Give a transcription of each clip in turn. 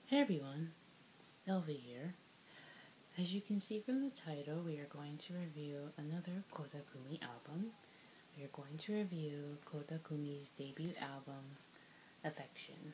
Hey everyone, Elva here. As you can see from the title, we are going to review another Koda Kumi album. We are going to review Koda Kumi's debut album, Affection.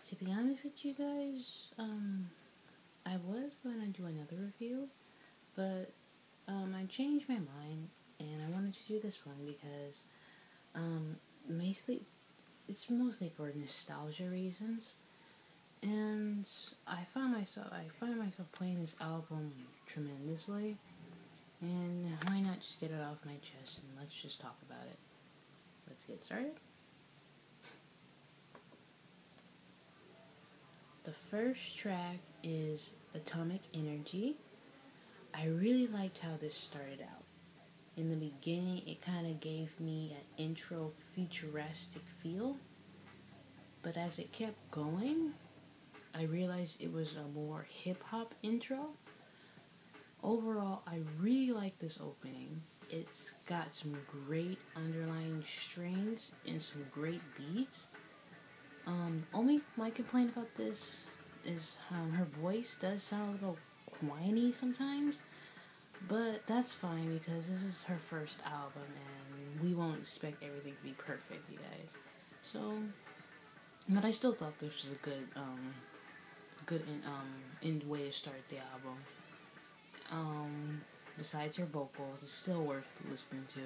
To be honest with you guys, I was going to do another review, but I changed my mind and I wanted to do this one because mostly it's mostly for nostalgia reasons. And I find myself playing this album tremendously, and why not just get it off my chest and let's just talk about it. Let's get started. The first track is Atomic Energy. I really liked how this started out. In the beginning, it kind of gave me an intro futuristic feel, but as it kept going, I realized it was a more hip-hop intro. Overall, I really like this opening. It's got some great underlying strings and some great beats. Only my complaint about this is her voice does sound a little whiny sometimes, but that's fine because this is her first album and we won't expect everything to be perfect, you guys. So, but I still thought this was a good way to start the album. Besides her vocals, it's still worth listening to.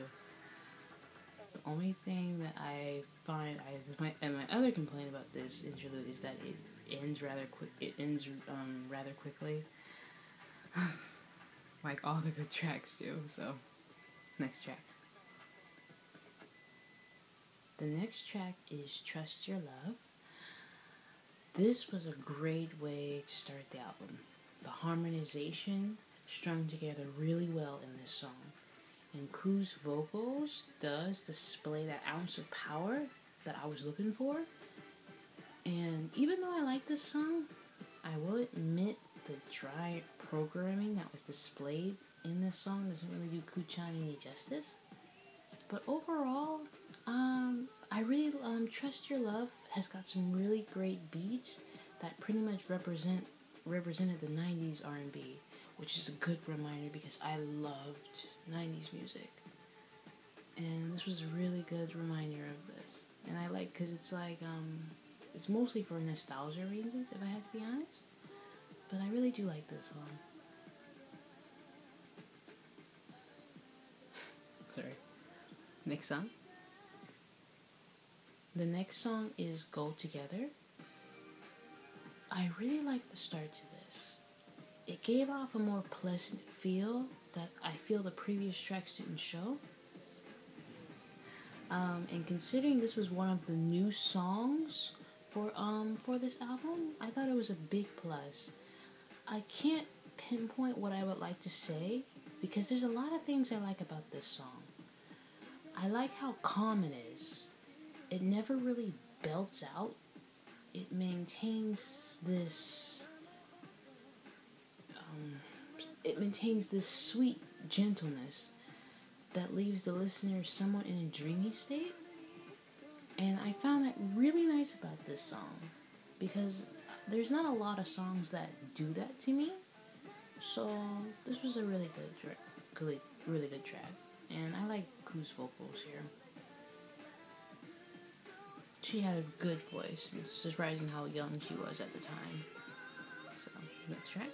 The only thing that I find, my other complaint about this interlude is that it ends rather quick. It ends rather quickly, like all the good tracks do. So, next track. The next track is Trust Your Love. This was a great way to start the album. The harmonization strung together really well in this song. And Ku's vocals does display that ounce of power that I was looking for. And even though I like this song, I will admit the dry programming that was displayed in this song doesn't really do Kuchan any justice. But overall, I really Trust Your Love has got some really great beats that pretty much represented the 90s R&B, which is a good reminder because I loved 90s music. And this was a really good reminder of this. And I like, because it's like, it's mostly for nostalgia reasons, if I had to be honest. But I really do like this song. Sorry. Next song. The next song is Go Together. I really like the start to this. It gave off a more pleasant feel that I feel the previous tracks didn't show. And considering this was one of the new songs for this album, I thought it was a big plus. I can't pinpoint what I would like to say because there's a lot of things I like about this song. I like how calm it is. It never really belts out. It maintains this sweet gentleness that leaves the listener somewhat in a dreamy state. And I found that really nice about this song because there's not a lot of songs that do that to me. So this was a really good track. And I like Ku's vocals here. She had a good voice. It's surprising how young she was at the time. So, next track.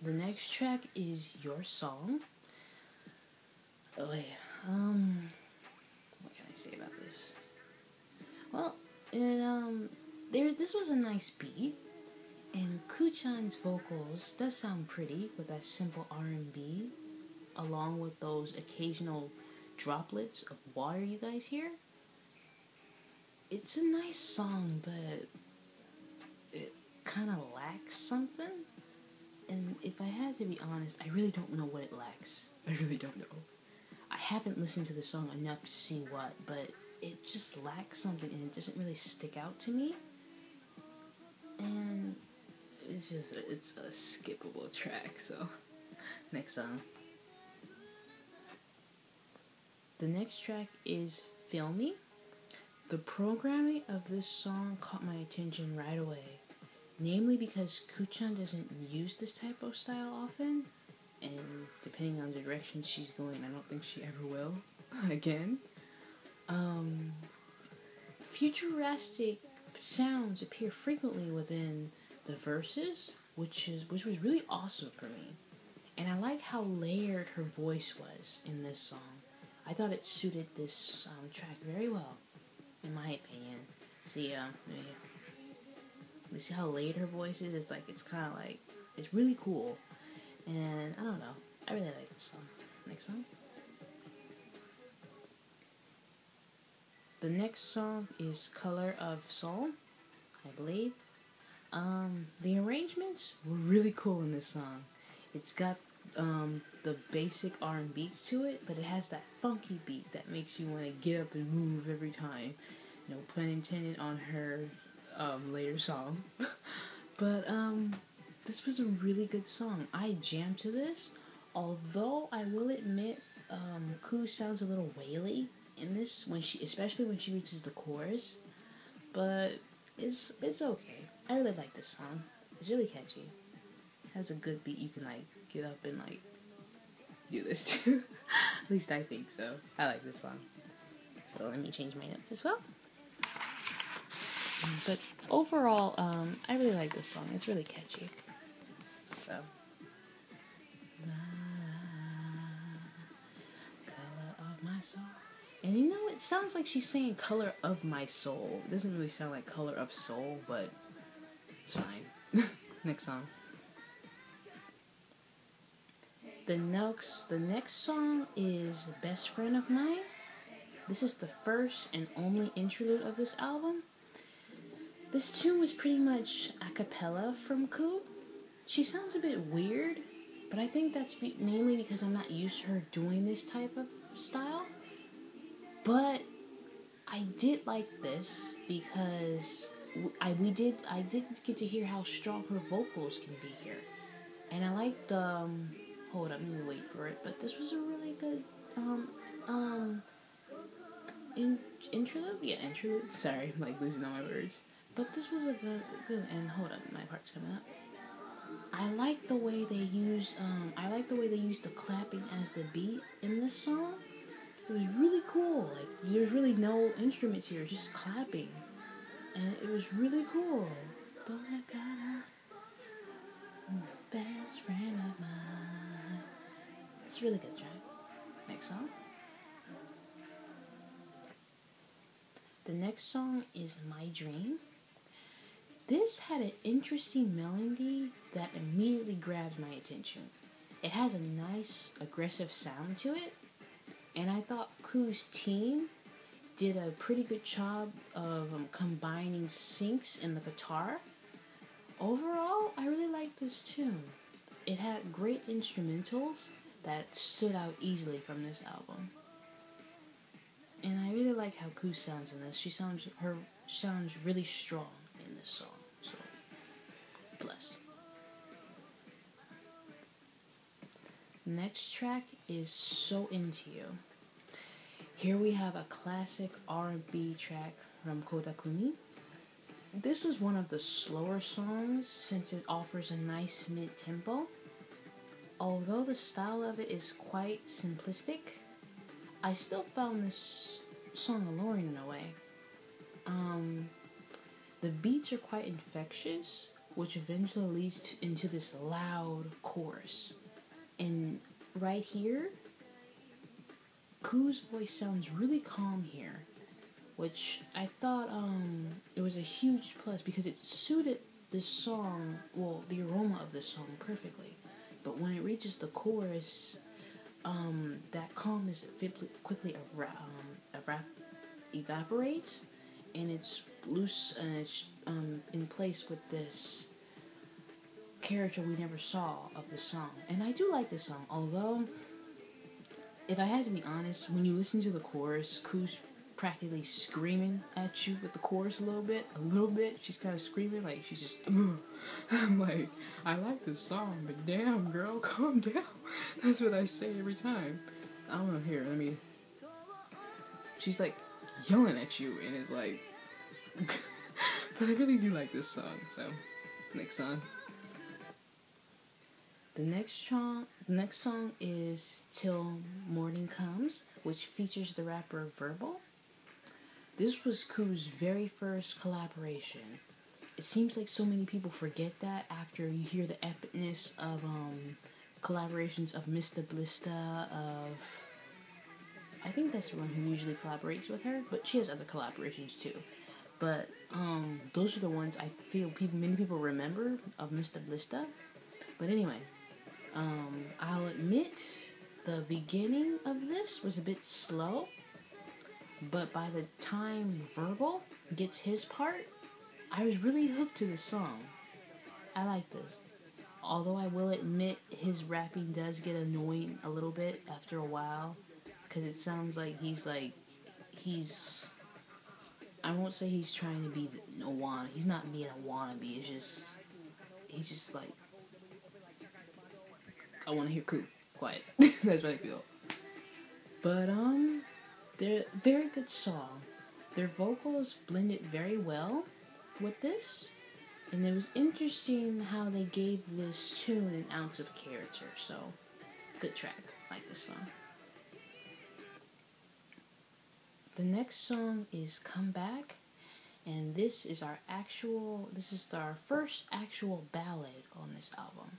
The next track is Your Song. Oh yeah. What can I say about this? Well, this was a nice beat, and Kuchan's vocals does sound pretty with that simple R&B, along with those occasional droplets of water you guys hear. It's a nice song, but it kind of lacks something. And if I had to be honest, I really don't know what it lacks. I really don't know. I haven't listened to the song enough to see what, but it just lacks something and it doesn't really stick out to me. And it's a skippable track, so next song. The next track is Filmy. The programming of this song caught my attention right away. Namely because Kuchan doesn't use this type of style often. And depending on the direction she's going, I don't think she ever will. Again. Futuristic sounds appear frequently within the verses, which was really awesome for me. And I like how layered her voice was in this song. I thought it suited this track very well, in my opinion. See, you see how layered her voice is? It's like, it's kind of like, it's really cool. And I don't know, I really like this song. Next song. The next song is Color of Soul, I believe. The arrangements were really cool in this song. It's got the basic R&B beats to it, but it has that funky beat that makes you want to get up and move every time. No pun intended on her later song. But this was a really good song. I jammed to this, although I will admit Ku sounds a little waily in this, especially when she reaches the chorus. But it's okay. I really like this song. It's really catchy. It has a good beat you can like get up and like do this to. At least I think so. I like this song. So let me change my notes as well. But overall, I really like this song. It's really catchy. So. Color of my soul. And you know, it sounds like she's saying color of my soul. It doesn't really sound like color of soul, but it's fine. Next song. The next song is Best Friend of Mine. This is the first and only interlude of this album. This tune was pretty much a cappella from Ku. She sounds a bit weird, but I think that's mainly because I'm not used to her doing this type of style. But I did like this because I did get to hear how strong her vocals can be here. And I like the hold up, let me wait for it. But this was a really good interlude? Yeah, interlude. Sorry, I'm like losing all my words. But this was a good, and hold up, my part's coming up. I like the way they use the clapping as the beat in this song. It was really cool. Like, there's really no instruments here, just clapping. And it was really cool. Don't I got a best friend of mine. It's a really good track. Next song. The next song is My Dream. This had an interesting melody that immediately grabbed my attention. It has a nice, aggressive sound to it, and I thought Ku's team did a pretty good job of combining syncs in the guitar. Overall, I really liked this tune. It had great instrumentals that stood out easily from this album. And I really like how Ku sounds in this. Her sounds really strong in this song. So, bless. Next track is So Into You. Here we have a classic R&B track from Koda Kumi. This was one of the slower songs since it offers a nice mid-tempo. Although the style of it is quite simplistic, I still found this song alluring in a way. The beats are quite infectious, which eventually leads into this loud chorus. And right here, Ku's voice sounds really calm here, which I thought it was a huge plus because it suited this song, well, the aroma of this song perfectly. But when it reaches the chorus, that calmness quickly evaporates, and it's loose and it's in place with this character we never saw of the song. And I do like this song, although if I had to be honest, when you listen to the chorus, Ku's practically screaming at you with the chorus a little bit. She's kind of screaming, like she's just I'm like, I like this song, but damn girl, calm down. That's what I say every time. I don't know, here, she's like yelling at you, and it's like, but I really do like this song. So, next song. The next song is Till Morning Comes, which features the rapper Verbal. This was Ku's very first collaboration. It seems like so many people forget that after you hear the epicness of collaborations of Mr. Blista, of I think that's the one who usually collaborates with her, but she has other collaborations too. But those are the ones I feel many people remember of Mr. Blista. But anyway, I'll admit the beginning of this was a bit slow, but by the time Verbal gets his part, I was really hooked to the song. I like this. Although I will admit his rapping does get annoying a little bit after a while, because it sounds like he's I won't say he's trying to be a wannabe. He's not being a wannabe. He's just like, I want to hear Ku. Quiet. That's what I feel. But, they're a very good song. Their vocals blended very well with this. And it was interesting how they gave this tune an ounce of character. So, good track. Like this song. The next song is Come Back. And this is our first actual ballad on this album.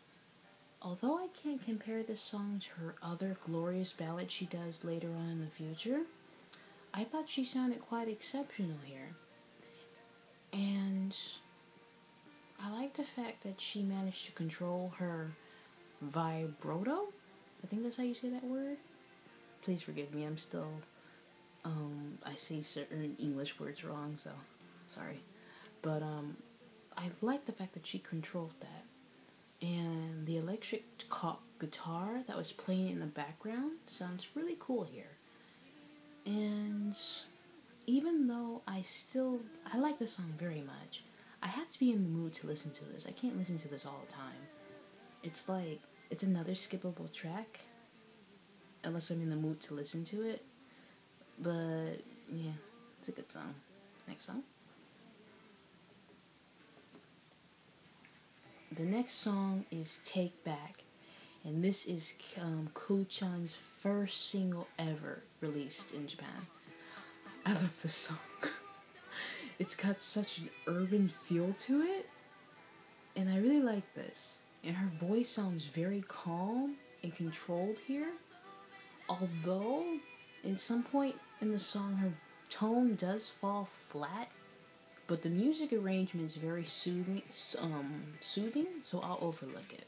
Although I can't compare this song to her other glorious ballad she does later on in the future, I thought she sounded quite exceptional here. And I like the fact that she managed to control her vibrato. I think that's how you say that word. Please forgive me, I'm still, I say certain English words wrong, so sorry. But I like the fact that she controlled that. And the electric guitar that was playing in the background sounds really cool here. And even though I like the song very much, I have to be in the mood to listen to this. I can't listen to this all the time. It's like, it's another skippable track, unless I'm in the mood to listen to it. But, yeah, it's a good song. Next song. The next song is Take Back, and this is Ku-chan's first single ever released in Japan. I love this song. It's got such an urban feel to it, and I really like this. And her voice sounds very calm and controlled here, although in some point in the song her tone does fall flat. But the music arrangement is very soothing, so I'll overlook it.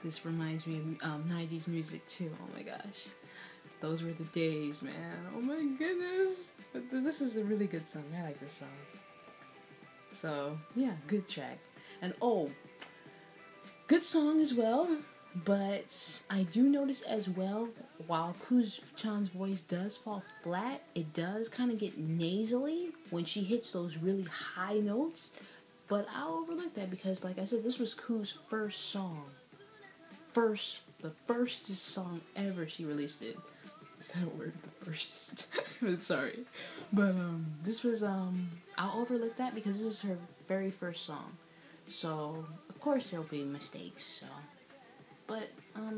This reminds me of 90s music too, oh my gosh. Those were the days, man. Oh my goodness. But this is a really good song. I like this song. So, yeah, good track. And good song as well. But I do notice as well, while Ku-chan's voice does fall flat, it does kind of get nasally when she hits those really high notes. But I'll overlook that because, like I said, this was Ku's first song. The firstest song ever she released it. Is that a word? The firstest? Sorry. But, this was, I'll overlook that because this is her very first song. So, of course there'll be mistakes, so. But,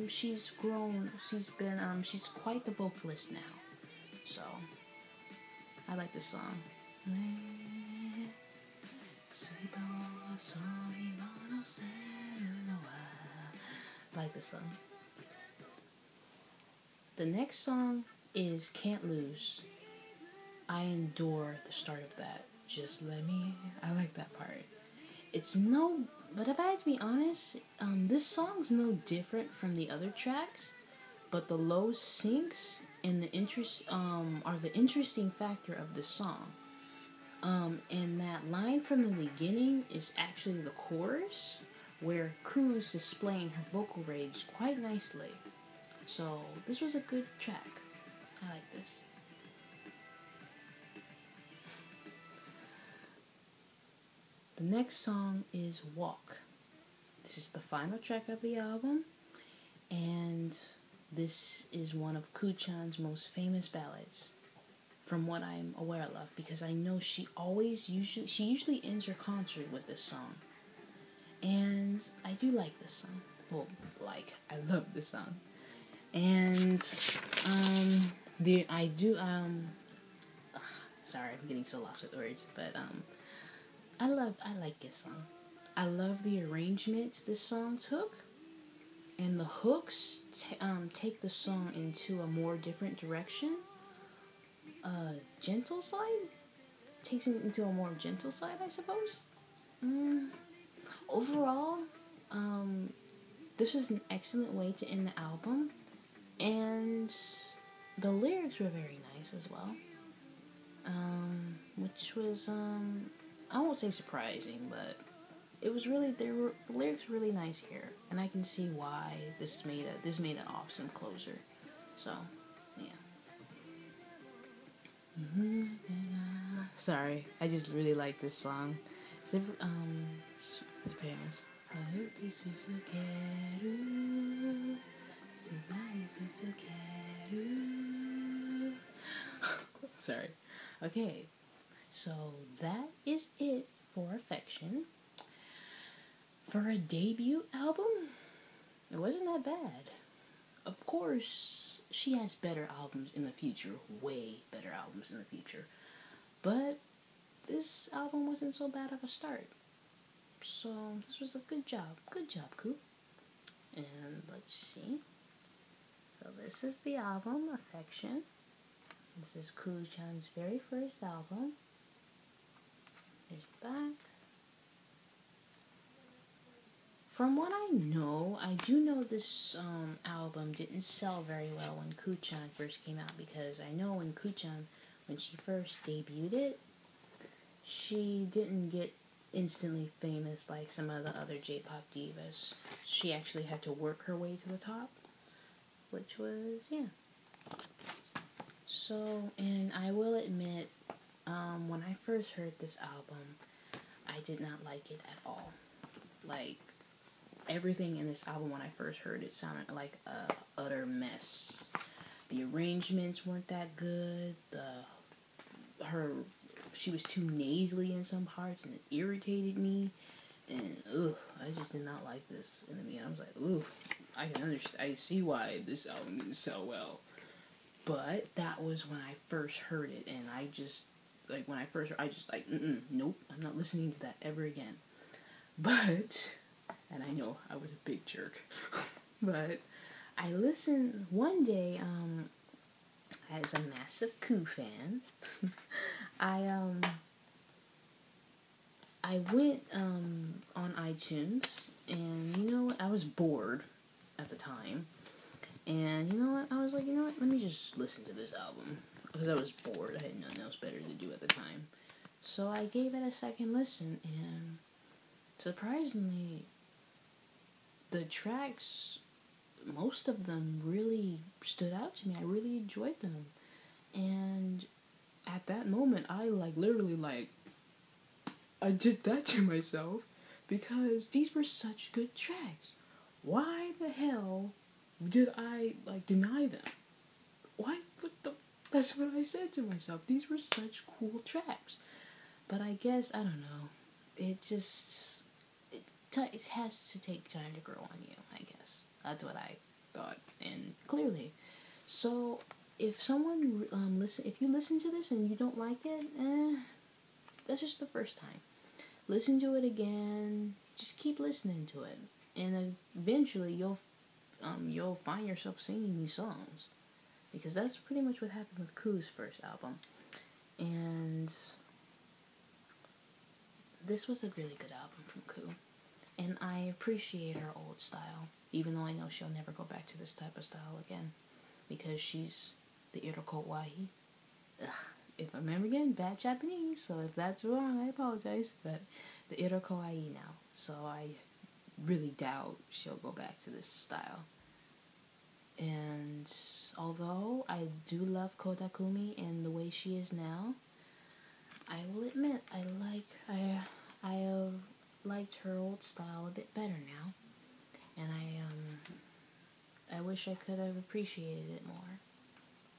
she's grown, she's quite the vocalist now. So, I like this song. I like this song. The next song is Cant Lose. I adore the start of that. Just let me, I like that part. But if I had to be honest, this song's no different from the other tracks, but the low syncs and are the interesting factor of this song. And that line from the beginning is actually the chorus, where Ku's displaying her vocal range quite nicely. So this was a good track. I like this. The next song is Walk. This is the final track of the album, and this is one of Kuchan's most famous ballads, from what I'm aware of, because I know she usually ends her concert with this song. And I do like this song. Well, I love this song. And sorry, I'm getting so lost with words, but I like this song. I love the arrangements this song took, and the hooks take the song into a more different direction. Gentle side? Takes it into a more gentle side, I suppose. Overall, this was an excellent way to end the album, and the lyrics were very nice as well. Which was, I won't say surprising, but it was really, the lyrics were really nice here, and I can see why this made an awesome closer. So, yeah. Sorry, I just really like this song. It's famous. Sorry. Okay, so that is it for Affection. For a debut album, it wasn't that bad. Of course, she has better albums in the future, way better albums in the future. But this album wasn't so bad of a start. So this was a good job. Good job, Ku. And let's see. So this is the album, Affection. This is Kuchan's very first album. There's the back. From what I know, I do know this album didn't sell very well when Kuchan first came out, because I know when she first debuted it, she didn't get instantly famous like some of the other J-pop divas. She actually had to work her way to the top, which was, yeah. So, and I will admit, when I first heard this album, I did not like it at all. Like, everything in this album when I first heard it sounded like a utter mess. The arrangements weren't that good. She was too nasally in some parts, and it irritated me. And I just did not like this. And I mean, I was like, I can understand. I see why this album didn't sell well. But that was when I first heard it, and I just nope, I'm not listening to that ever again. But, and I know I was a big jerk, but I listened one day, as a massive Ku fan, I went, on iTunes, and you know what, I was bored at the time, and you know what, I was like, you know what, let me just listen to this album, because I was bored, I had nothing else better to do at the time, so I gave it a second listen, and surprisingly, the tracks, most of them really stood out to me. I really enjoyed them. And at that moment, I I did that to myself, because these were such good tracks. Why the hell did I, deny them? That's what I said to myself. These were such cool tracks. But I guess, I don't know, it has to take time to grow on you, I guess. That's what I thought, and clearly. So, if someone, if you listen to this and you don't like it, that's just the first time. Listen to it again, just keep listening to it, and eventually you'll find yourself singing these songs, because that's pretty much what happened with Ku's first album, and this was a really good album from Ku. And I appreciate her old style, even though I know she'll never go back to this type of style again, because she's the Iroko Wahi. If I remember again, bad Japanese, so if that's wrong, I apologize, but the Iroko Wahi now, so I really doubt she'll go back to this style. And although I do love Koda Kumi and the way she is now, I will admit I have liked her old style a bit better now, and I wish wish I could have appreciated it more,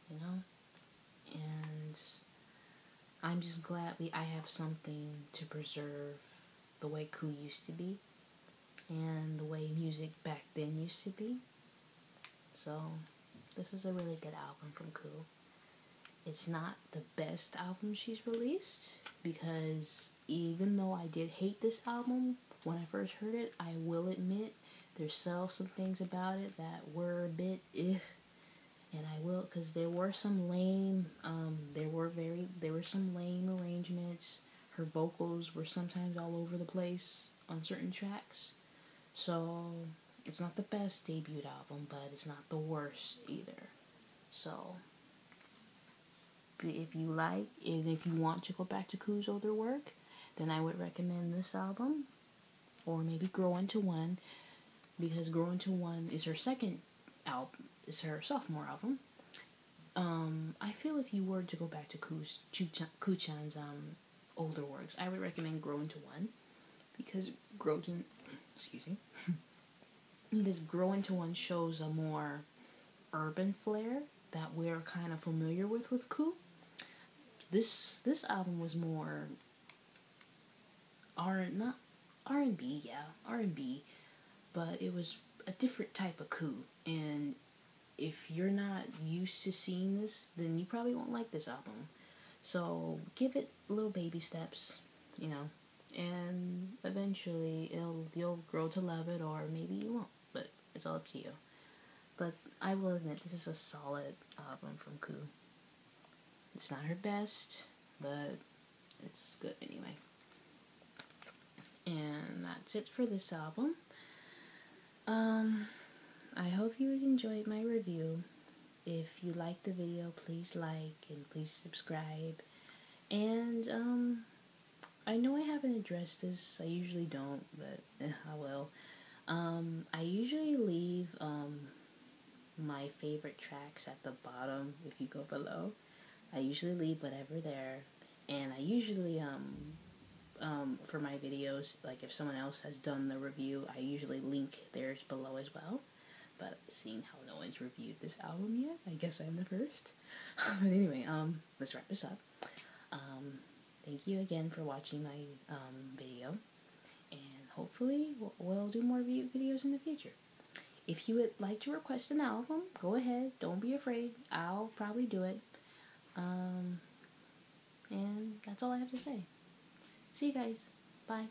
you know? And I'm just glad I have something to preserve the way Ku used to be and the way music back then used to be. So, this is a really good album from Ku. It's not the best album she's released, because even though I did hate this album when I first heard it, I will admit there's still some things about it that were a bit and I will, because there were some lame, there were some lame arrangements. Her vocals were sometimes all over the place on certain tracks. So, it's not the best debut album, but it's not the worst either. So, if you like, and if you want to go back to Ku's older work, then I would recommend this album, or maybe Grow Into One, because Grow Into One is her second album, is her sophomore album. I feel if you were to go back to Ku-chan's older works, I would recommend Grow Into One, because Grow Into One shows a more urban flair that we're kind of familiar with Ku. This album was more not R&B, R&B, but it was a different type of Ku. And if you're not used to seeing this, then you probably won't like this album. So give it little baby steps, you know, and eventually you'll grow to love it, or maybe you won't. But it's all up to you. But I will admit, this is a solid album from Ku. It's not her best, but it's good anyway. And that's it for this album. I hope you enjoyed my review. If you liked the video, please like and please subscribe. And I know I haven't addressed this. I usually don't, but I will. I usually leave my favorite tracks at the bottom if you go below. I usually leave whatever there, and I usually for my videos, like if someone else has done the review, I usually link theirs below as well. But seeing how no one's reviewed this album yet, I guess I'm the first. But anyway, let's wrap this up. Thank you again for watching my video, and hopefully we'll do more videos in the future. If you would like to request an album, go ahead. Don't be afraid. I'll probably do it. And that's all I have to say. See you guys. Bye.